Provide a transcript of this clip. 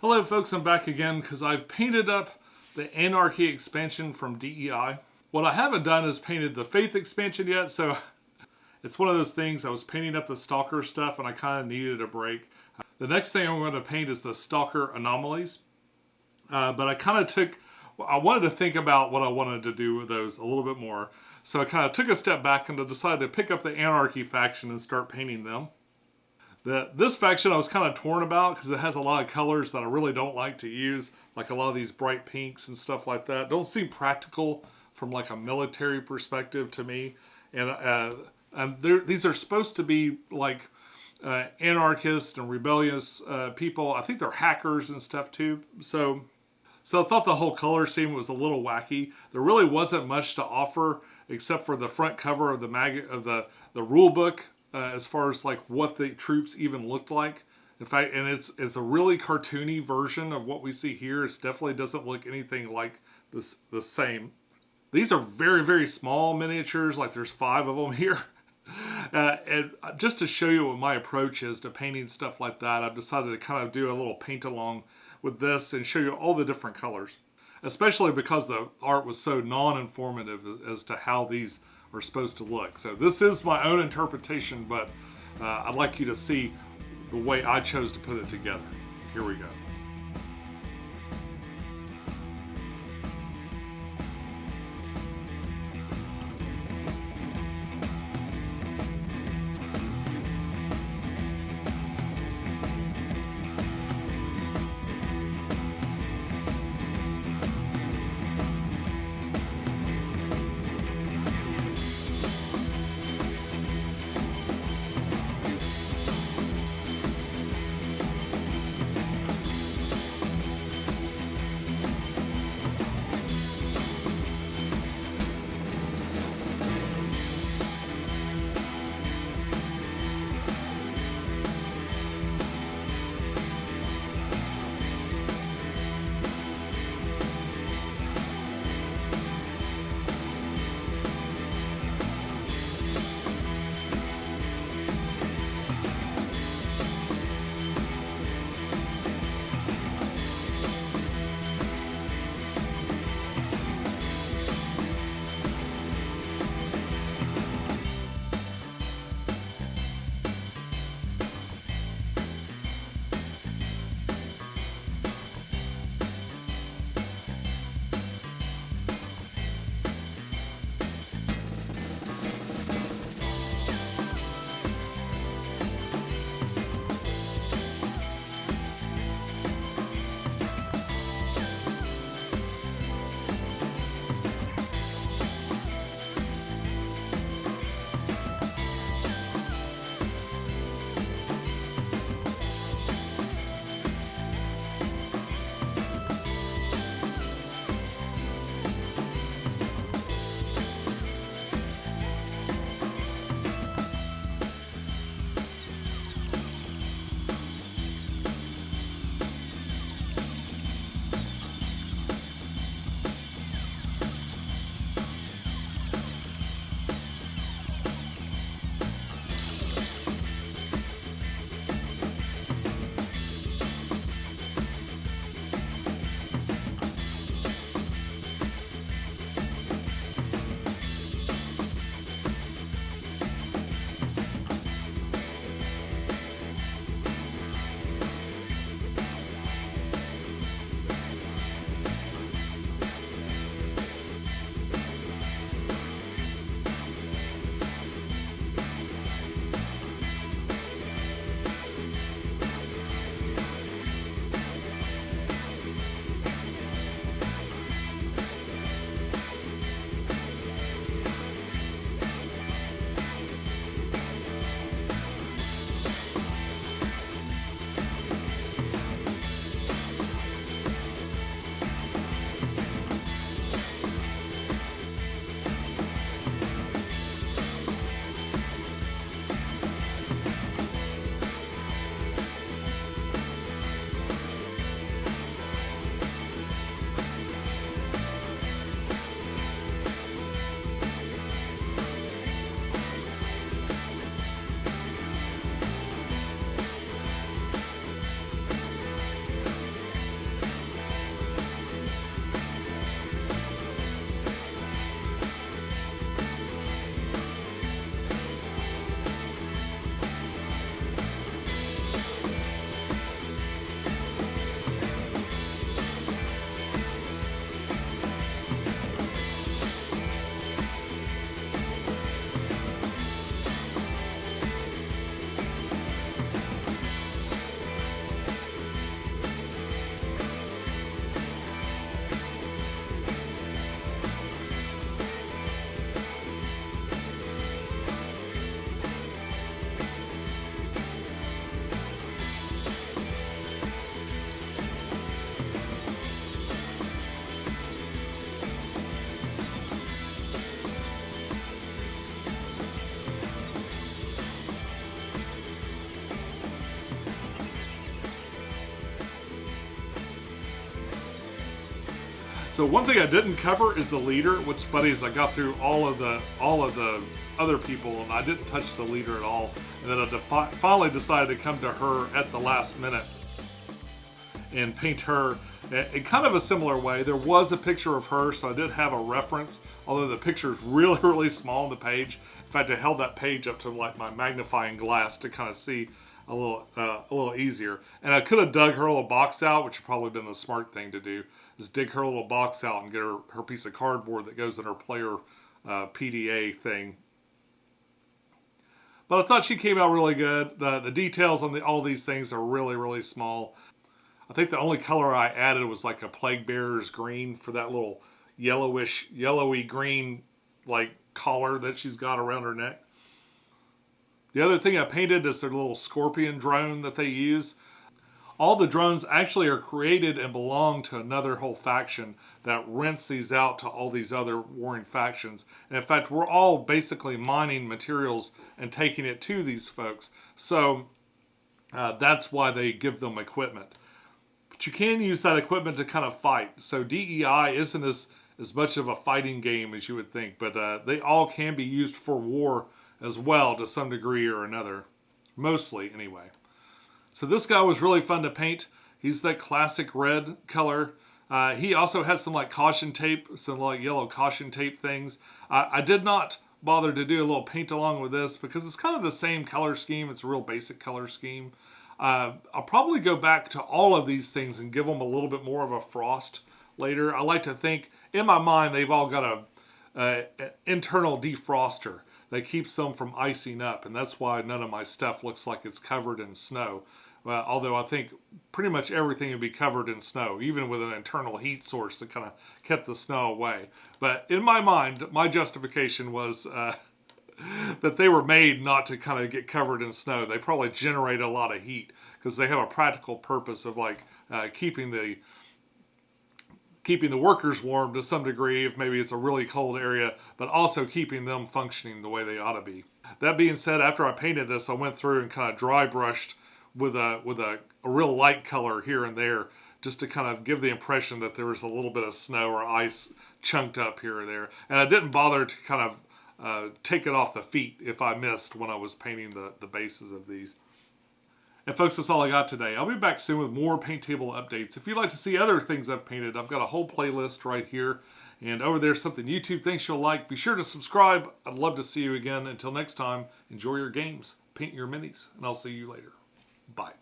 Hello folks, I'm back again because I've painted up the Anarchy expansion from D.E.I. What I haven't done is painted the Faith expansion yet, so it's one of those things. I was painting up the Stalker stuff and I kind of needed a break. The next thing I'm going to paint is the Stalker Anomalies. But I wanted to think about what I wanted to do with those a little bit more. So I kind of took a step back and decided to pick up the Anarchy faction and start painting them. This faction I was kind of torn about because it has a lot of colors that I really don't like to use, like a lot of these bright pinks and stuff like that. Don't seem practical from like a military perspective to me. And these are supposed to be like anarchist and rebellious people. I think they're hackers and stuff too. So I thought the whole color scheme was a little wacky. There really wasn't much to offer except for the front cover of the rule book. As far as like what the troops even looked like. In fact, and it's a really cartoony version of what we see here. It definitely doesn't look anything like the same. These are very, very small miniatures, like there's 5 of them here. And just to show you what my approach is to painting stuff like that, I've decided to kind of do a little paint along with this and show you all the different colors. Especially because the art was so non-informative as to how these are supposed to look. So this is my own interpretation, but I'd like you to see the way I chose to put it together. Here we go. So one thing I didn't cover is the leader. What's funny is I got through all of the other people and I didn't touch the leader at all. And then I finally decided to come to her at the last minute and paint her in kind of a similar way. There was a picture of her, so I did have a reference, although the picture is really, really small on the page. In fact, I held that page up to like my magnifying glass to kind of see a little easier. And I could have dug her little box out, which would probably been the smart thing to do, is dig her little box out and get her piece of cardboard that goes in her player PDA thing. But I thought she came out really good. The details on all these things are really, really small. I think the only color I added was like a plague bearer's green for that little yellowy green like collar that she's got around her neck. The other thing I painted is their little scorpion drone that they use. All the drones actually are created and belong to another whole faction that rents these out to all these other warring factions. And in fact, we're all basically mining materials and taking it to these folks. So that's why they give them equipment. But you can use that equipment to kind of fight. So D.E.I. isn't as much of a fighting game as you would think, but they all can be used for war as well to some degree or another. Mostly, anyway. So this guy was really fun to paint. He's that classic red color. He also has some like caution tape, some like yellow caution tape things. I did not bother to do a little paint along with this because it's kind of the same color scheme. It's a real basic color scheme. I'll probably go back to all of these things and give them a little bit more of a frost later. I like to think, in my mind, they've all got an internal defroster that keeps them from icing up, and that's why none of my stuff looks like it's covered in snow. Although I think pretty much everything would be covered in snow, even with an internal heat source that kind of kept the snow away. But in my mind, my justification was that they were made not to kind of get covered in snow. They probably generate a lot of heat because they have a practical purpose of like keeping the workers warm to some degree if maybe it's a really cold area, but also keeping them functioning the way they ought to be. That being said, after I painted this, I went through and kind of dry brushed with a real light color here and there, just to kind of give the impression that there was a little bit of snow or ice chunked up here or there. And I didn't bother to kind of take it off the feet if I missed when I was painting the bases of these. And folks, that's all I got today. I'll be back soon with more paint table updates. If you'd like to see other things I've painted, I've got a whole playlist right here. And over there's something YouTube thinks you'll like. Be sure to subscribe. I'd love to see you again. Until next time, enjoy your games, paint your minis, and I'll see you later. Bye.